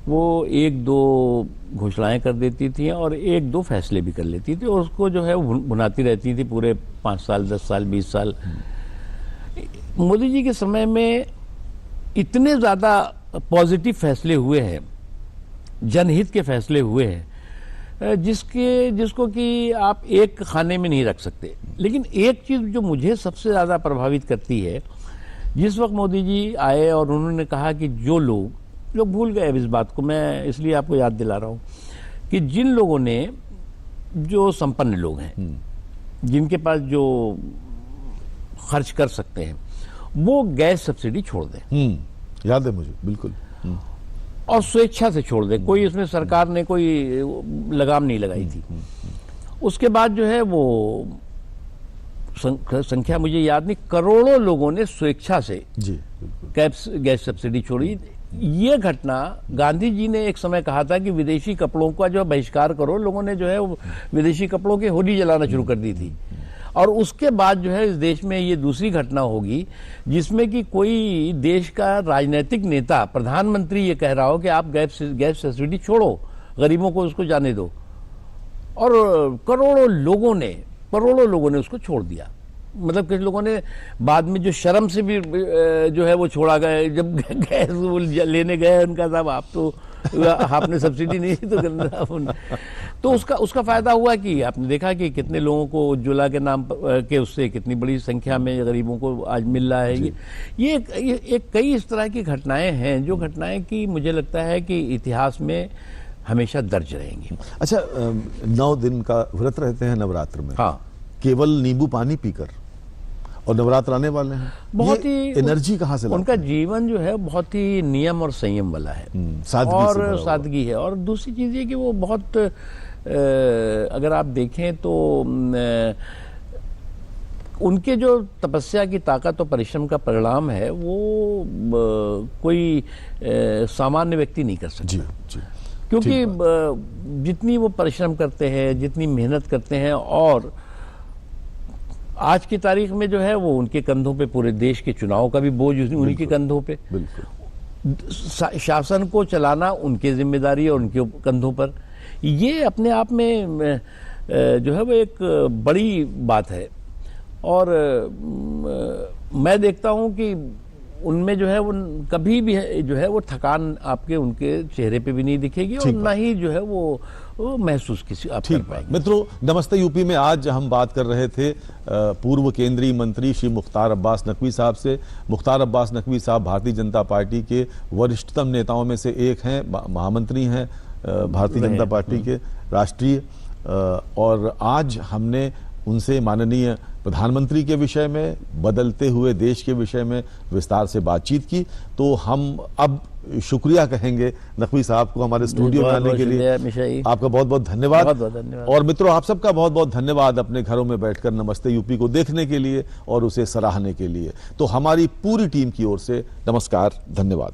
वो 1-2 घोषणाएं कर देती थी और 1-2 फैसले भी कर लेती थी और उसको जो है भुनाती रहती थी पूरे 5 साल, 10 साल, 20 साल। मोदी जी के समय में इतने ज्यादा पॉजिटिव फैसले हुए हैं, जनहित के फैसले हुए हैं, जिसको कि आप एक खाने में नहीं रख सकते। लेकिन एक चीज जो मुझे सबसे ज्यादा प्रभावित करती है, जिस वक्त मोदी जी आए और उन्होंने कहा कि जो लोग भूल गए इस बात को, मैं इसलिए आपको याद दिला रहा हूं कि जिन लोगों ने, जो संपन्न लोग हैं, जिनके पास जो खर्च कर सकते हैं, वो गैस सब्सिडी छोड़ दें। याद है मुझे, बिल्कुल। और स्वेच्छा से छोड़ दें, कोई इसमें सरकार ने कोई लगाम नहीं लगाई थी। उसके बाद जो है वो संख्या मुझे याद नहीं, करोड़ों लोगों ने स्वेच्छा से जी गैस सब्सिडी छोड़ी। ये घटना, गांधी जी ने एक समय कहा था कि विदेशी कपड़ों का जो बहिष्कार करो, लोगों ने जो है वो विदेशी कपड़ों की होली जलाना शुरू कर दी थी। और उसके बाद जो है इस देश में ये दूसरी घटना होगी जिसमें कि कोई देश का राजनीतिक नेता, प्रधानमंत्री ये कह रहा हो कि आप गैस सब्सिडी छोड़ो, गरीबों को उसको जाने दो। और करोड़ों लोगों ने उसको छोड़ दिया। मतलब कुछ लोगों ने बाद में जो शर्म से भी जो है वो छोड़ा गया, जब गैस लेने गए उनका साहब आप तो आपने सब्सिडी नहीं तो उसका फायदा हुआ कि आपने देखा कि कितने लोगों को उज्ज्वला के नाम के उससे कितनी बड़ी संख्या में गरीबों को आज मिल रहा है। ये कई इस तरह की घटनाएं हैं, जो घटनाएं कि मुझे लगता है कि इतिहास में हमेशा दर्ज रहेंगी। अच्छा, 9 दिन का व्रत रहते हैं नवरात्र में। हाँ, केवल नींबू पानी पीकर, और नवरात्र आने वाले हैं, बहुत ही एनर्जी कहाँ से लाते हैं? उनका जीवन जो है बहुत ही नियम और संयम वाला है, सादगी है। और दूसरी चीज ये कि वो बहुत अगर आप देखें तो उनके जो तपस्या की ताकत और परिश्रम का परिणाम है वो कोई सामान्य व्यक्ति नहीं कर सकता। जी, जी। क्योंकि जितनी वो परिश्रम करते हैं, जितनी मेहनत करते हैं, और आज की तारीख में जो है वो उनके कंधों पे पूरे देश के चुनाव का भी बोझ उन्हीं के कंधों पे, शासन को चलाना उनकी जिम्मेदारी और उनके कंधों पर। ये अपने आप में जो है वो एक बड़ी बात है। और मैं देखता हूं कि उनमें जो है वो कभी भी जो है वो थकान आपके उनके चेहरे पे भी नहीं दिखेगी और ना ही जो है वो महसूस किसी आप कर पाएंगे। मित्रों, नमस्ते यूपी में आज हम बात कर रहे थे पूर्व केंद्रीय मंत्री श्री मुख्तार अब्बास नकवी साहब से। मुख्तार अब्बास नकवी साहब भारतीय जनता पार्टी के वरिष्ठतम नेताओं में से एक हैं, महामंत्री हैं भारतीय जनता पार्टी के राष्ट्रीय। और आज हमने उनसे माननीय प्रधानमंत्री के विषय में, बदलते हुए देश के विषय में विस्तार से बातचीत की। तो हम अब शुक्रिया कहेंगे नकवी साहब को हमारे स्टूडियो में आने के लिए। आपका बहुत बहुत धन्यवाद। और मित्रों, आप सबका बहुत बहुत धन्यवाद अपने घरों में बैठकर नमस्ते यूपी को देखने के लिए और उसे सराहने के लिए। तो हमारी पूरी टीम की ओर से नमस्कार, धन्यवाद।